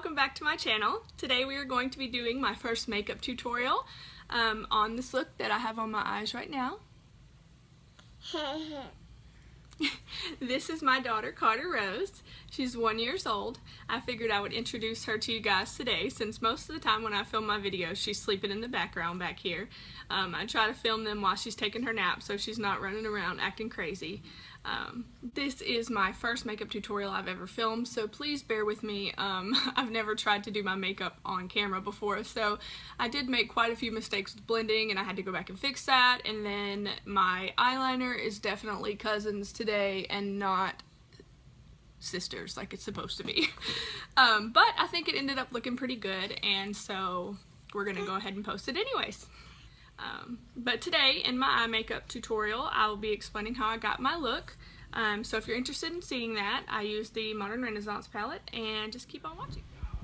welcome back to my channel. Today we are going to be doing my first makeup tutorial on this look that I have on my eyes right now. This is my daughter Carter Rose. She's 1 year old. I figured I would introduce her to you guys today since most of the time when I film my videos she's sleeping in the background back here. I try to film them while she's taking her nap so she's not running around acting crazy. This is my first makeup tutorial I've ever filmed, so please bear with me. I've never tried to do my makeup on camera before, so I did make quite a few mistakes with blending and I had to go back and fix that. And then my eyeliner is definitely cousins today and not sisters like it's supposed to be. But I think it ended up looking pretty good, and so we're gonna go ahead and post it anyways. But today in my eye makeup tutorial I will be explaining how I got my look. So if you're interested in seeing that, I use the Modern Renaissance palette, and just keep on watching.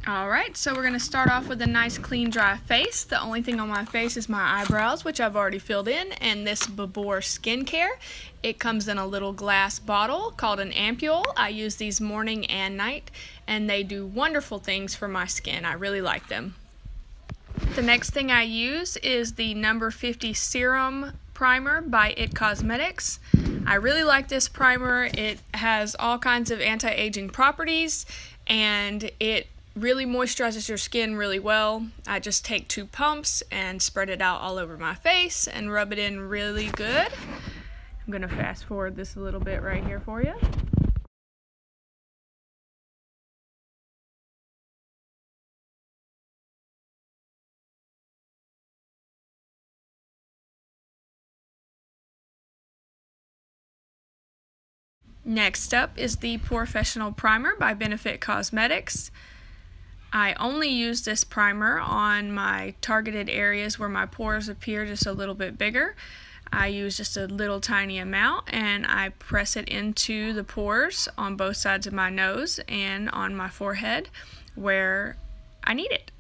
Alright, so we're going to start off with a nice clean dry face. The only thing on my face is my eyebrows, which I've already filled in, and this BOXYCHARM skincare. It comes in a little glass bottle called an ampule. I use these morning and night, and they do wonderful things for my skin. I really like them. The next thing I use is the number 50 serum primer by IT Cosmetics. I really like this primer. It has all kinds of anti-aging properties and it really moisturizes your skin really well. I just take 2 pumps and spread it out all over my face and rub it in really good. I'm going to fast forward this a little bit right here for you. Next up is the Professional Primer by Benefit Cosmetics. I only use this primer on my targeted areas where my pores appear just a little bit bigger. I use just a little tiny amount and I press it into the pores on both sides of my nose and on my forehead where I need it.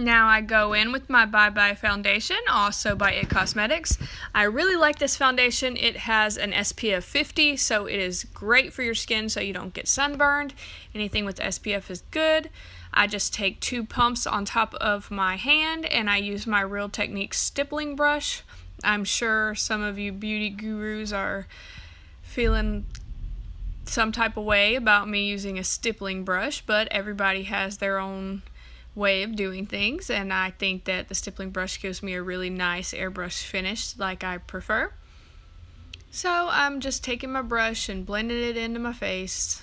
Now I go in with my Bye Bye foundation, also by IT Cosmetics. I really like this foundation. It has an SPF 50, so it is great for your skin so you don't get sunburned. Anything with SPF is good. I just take 2 pumps on top of my hand and I use my Real Techniques stippling brush. I'm sure some of you beauty gurus are feeling some type of way about me using a stippling brush, but everybody has their own way of doing things, and I think that the stippling brush gives me a really nice airbrush finish like I prefer. So I'm just taking my brush and blending it into my face,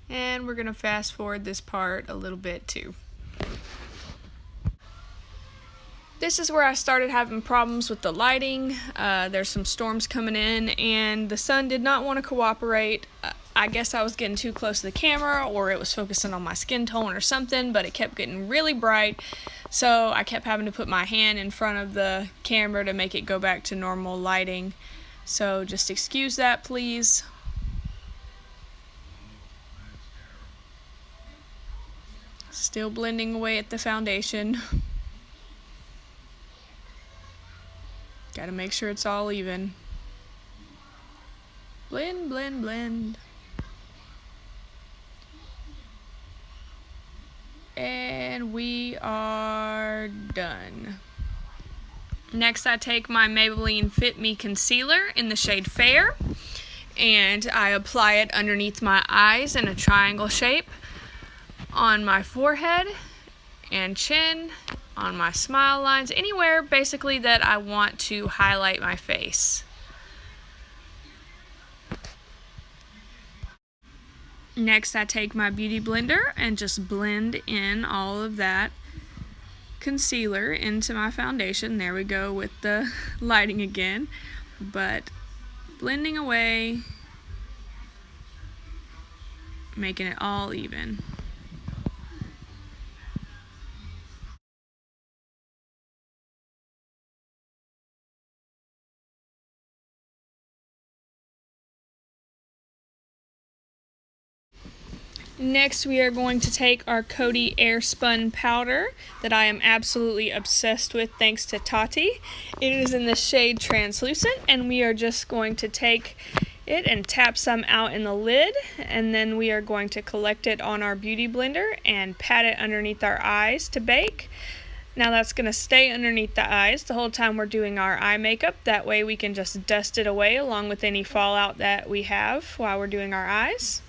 and we're going to fast forward this part a little bit too. This is where I started having problems with the lighting. There's some storms coming in and the sun did not want to cooperate. I guess I was getting too close to the camera, or it was focusing on my skin tone or something, but it kept getting really bright, so I kept having to put my hand in front of the camera to make it go back to normal lighting. So just excuse that, please. Still blending away at the foundation. Gotta make sure it's all even. Blend, blend, blend. And we are done. Next I take my Maybelline Fit Me Concealer in the shade Fair and I apply it underneath my eyes in a triangle shape, on my forehead and chin, on my smile lines, anywhere basically that I want to highlight my face. Next I take my beauty blender and just blend in all of that concealer into my foundation. There we go with the lighting again, but blending away, making it all even. Next, we are going to take our Coty Airspun powder that I am absolutely obsessed with thanks to Tati. It is in the shade Translucent, and we are just going to take it and tap some out in the lid, and then we are going to collect it on our beauty blender and pat it underneath our eyes to bake. Now that's going to stay underneath the eyes the whole time we're doing our eye makeup. That way we can just dust it away along with any fallout that we have while we're doing our eyes.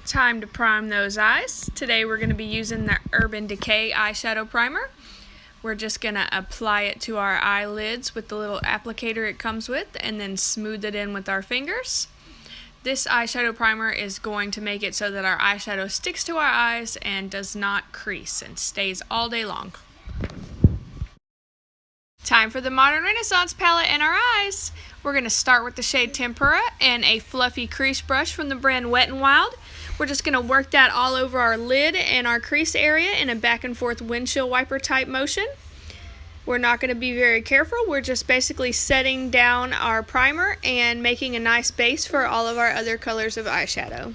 Time to prime those eyes. Today we're going to be using the Urban Decay eyeshadow primer. We're just going to apply it to our eyelids with the little applicator it comes with and then smooth it in with our fingers. This eyeshadow primer is going to make it so that our eyeshadow sticks to our eyes and does not crease and stays all day long. Time for the Modern Renaissance palette and our eyes. We're going to start with the shade Tempera and a fluffy crease brush from the brand Wet n Wild. We're just going to work that all over our lid and our crease area in a back and forth windshield wiper type motion. We're not going to be very careful. We're just basically setting down our primer and making a nice base for all of our other colors of eyeshadow.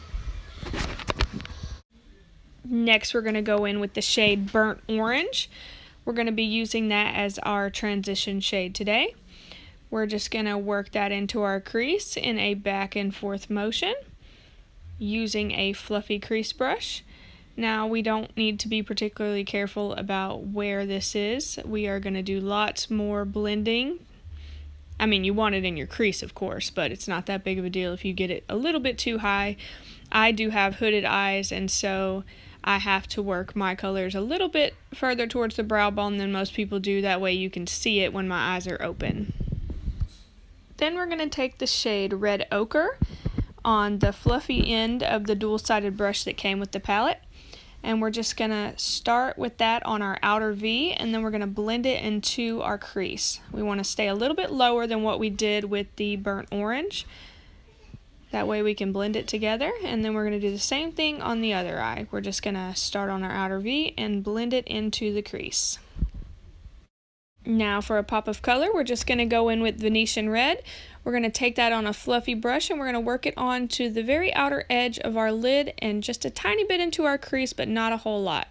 Next, we're going to go in with the shade Burnt Orange. We're going to be using that as our transition shade today. We're just going to work that into our crease in a back and forth motion using a fluffy crease brush. Now we don't need to be particularly careful about where this is. We are going to do lots more blending. I mean, you want it in your crease, of course, but it's not that big of a deal if you get it a little bit too high. I do have hooded eyes, and so I have to work my colors a little bit further towards the brow bone than most people do. That way you can see it when my eyes are open. Then we're going to take the shade Red Ochre on the fluffy end of the dual-sided brush that came with the palette, and we're just going to start with that on our outer V, and then we're going to blend it into our crease. We want to stay a little bit lower than what we did with the Burnt Orange. That way we can blend it together, and then we're going to do the same thing on the other eye. We're just going to start on our outer V and blend it into the crease. Now for a pop of color, we're just going to go in with Venetian Red. We're going to take that on a fluffy brush and we're going to work it onto the very outer edge of our lid and just a tiny bit into our crease, but not a whole lot.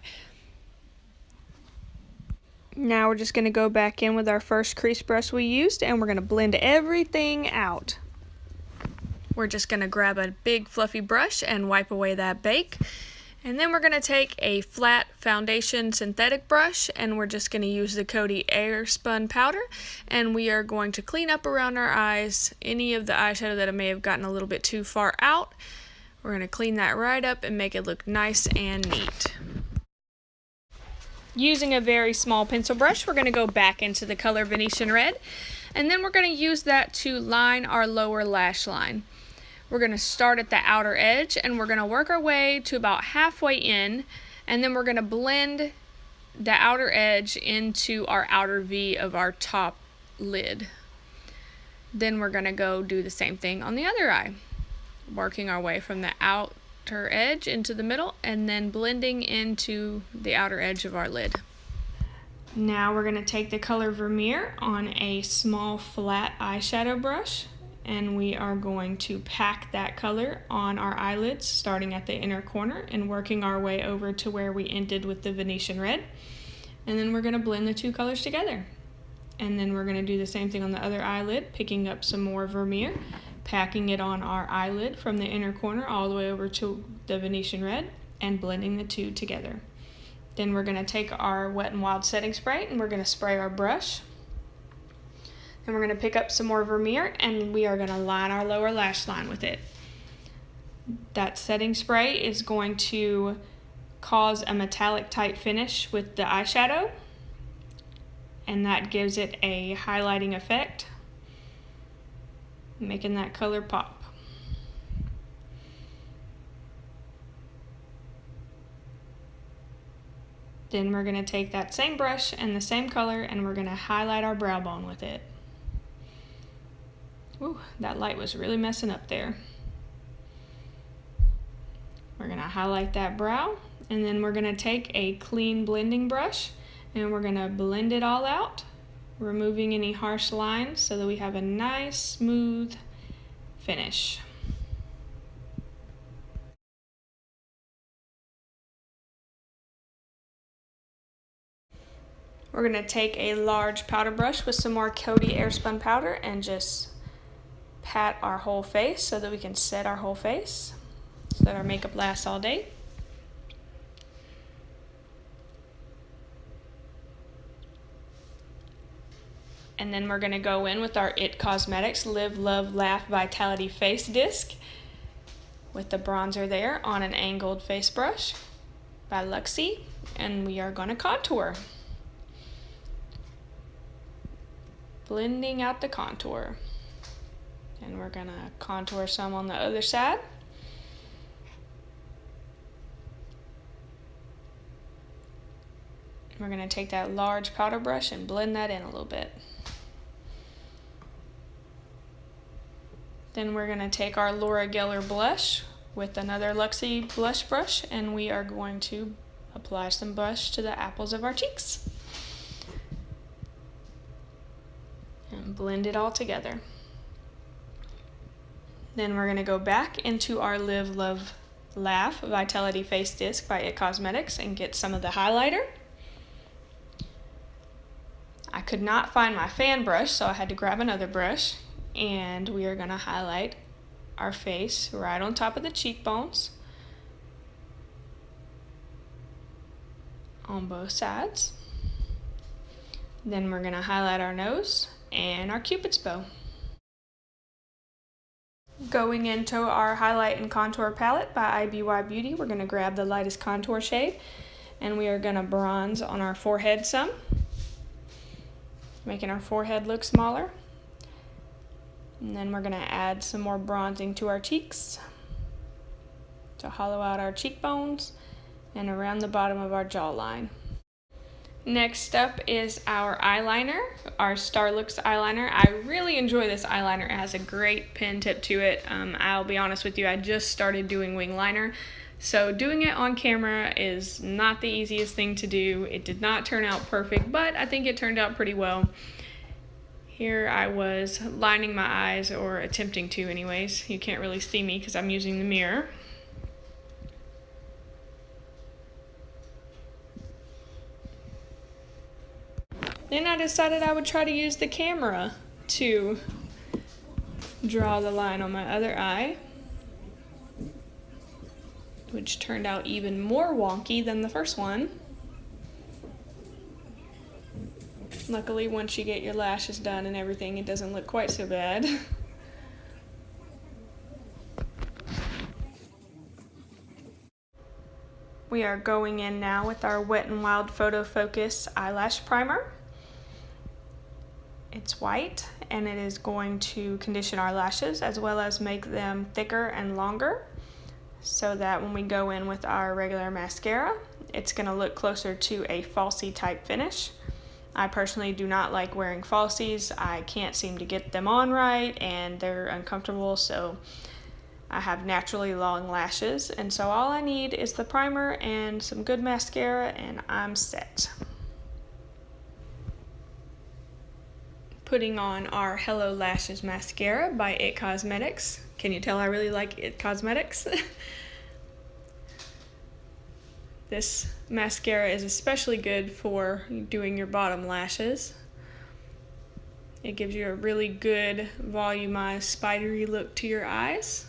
Now we're just going to go back in with our first crease brush we used and we're going to blend everything out. We're just going to grab a big fluffy brush and wipe away that bake. And then we're going to take a flat foundation synthetic brush and we're just going to use the Coty Airspun powder, and we are going to clean up around our eyes any of the eyeshadow that may have gotten a little bit too far out. We're going to clean that right up and make it look nice and neat. Using a very small pencil brush, we're going to go back into the color Venetian Red, and then we're going to use that to line our lower lash line. We're going to start at the outer edge and we're going to work our way to about halfway in, and then we're going to blend the outer edge into our outer V of our top lid. Then we're going to go do the same thing on the other eye, working our way from the outer edge into the middle and then blending into the outer edge of our lid. Now we're going to take the color Vermeer on a small flat eyeshadow brush, and we are going to pack that color on our eyelids starting at the inner corner and working our way over to where we ended with the Venetian Red. And then we're going to blend the two colors together. And then we're going to do the same thing on the other eyelid, picking up some more Vermeer, packing it on our eyelid from the inner corner all the way over to the Venetian Red and blending the two together. Then we're going to take our Wet n Wild setting spray and we're going to spray our brush. And we're going to pick up some more Vermeer and we are going to line our lower lash line with it. That setting spray is going to cause a metallic type finish with the eyeshadow, and that gives it a highlighting effect, making that color pop. Then we're going to take that same brush and the same color and we're going to highlight our brow bone with it. Ooh, that light was really messing up there. We're going to highlight that brow, and then we're going to take a clean blending brush and we're going to blend it all out, removing any harsh lines so that we have a nice smooth finish. We're going to take a large powder brush with some more Coty Airspun powder and just pat our whole face so that we can set our whole face so that our makeup lasts all day. And then we're going to go in with our IT Cosmetics Live, Love, Laugh Vitality Face Disc with the bronzer there on an angled face brush by Luxie, and we are going to contour. Blending out the contour. And we're going to contour some on the other side. We're going to take that large powder brush and blend that in a little bit. Then we're going to take our Laura Geller blush with another Luxie blush brush, and we are going to apply some blush to the apples of our cheeks. And blend it all together. Then we're going to go back into our Live, Love, Laugh Vitality Face Disc by IT Cosmetics and get some of the highlighter. I could not find my fan brush, so I had to grab another brush. And we are going to highlight our face right on top of the cheekbones on both sides. Then we're going to highlight our nose and our Cupid's bow. Going into our highlight and contour palette by IBY Beauty, we're going to grab the lightest contour shade and we are going to bronze on our forehead some, making our forehead look smaller. And then we're going to add some more bronzing to our cheeks to hollow out our cheekbones and around the bottom of our jawline. Next up is our eyeliner, our Starlooks eyeliner. I really enjoy this eyeliner. It has a great pen tip to it. I'll be honest with you, I just started doing wing liner, so doing it on camera is not the easiest thing to do. It did not turn out perfect, but I think it turned out pretty well. Here I was lining my eyes, or attempting to anyways. You can't really see me because I'm using the mirror. Then I decided I would try to use the camera to draw the line on my other eye, which turned out even more wonky than the first one. Luckily, once you get your lashes done and everything, it doesn't look quite so bad. We are going in now with our Wet n Wild Photo Focus eyelash primer. It's white and it is going to condition our lashes as well as make them thicker and longer so that when we go in with our regular mascara, it's going to look closer to a falsie type finish. I personally do not like wearing falsies. I can't seem to get them on right and they're uncomfortable, so I have naturally long lashes, and so all I need is the primer and some good mascara and I'm set. Putting on our Hello Lashes mascara by IT Cosmetics. Can you tell I really like IT Cosmetics? This mascara is especially good for doing your bottom lashes. It gives you a really good volumized spidery look to your eyes.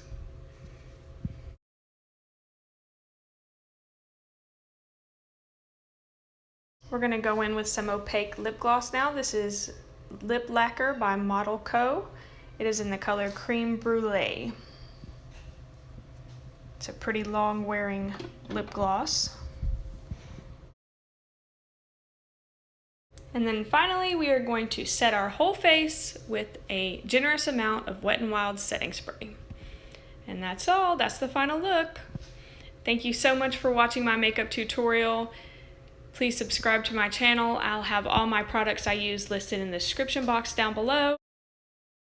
We're going to go in with some opaque lip gloss now. This is Lip Lacquer by Model Co. It is in the color Cream Brulee. It's a pretty long wearing lip gloss. And then finally, we are going to set our whole face with a generous amount of Wet n Wild setting spray. And that's all. That's the final look. Thank you so much for watching my makeup tutorial. Please subscribe to my channel. I'll have all my products I use listed in the description box down below.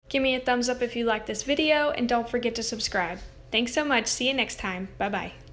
Give me a thumbs up if you like this video, and don't forget to subscribe. Thanks so much. See you next time. Bye-bye.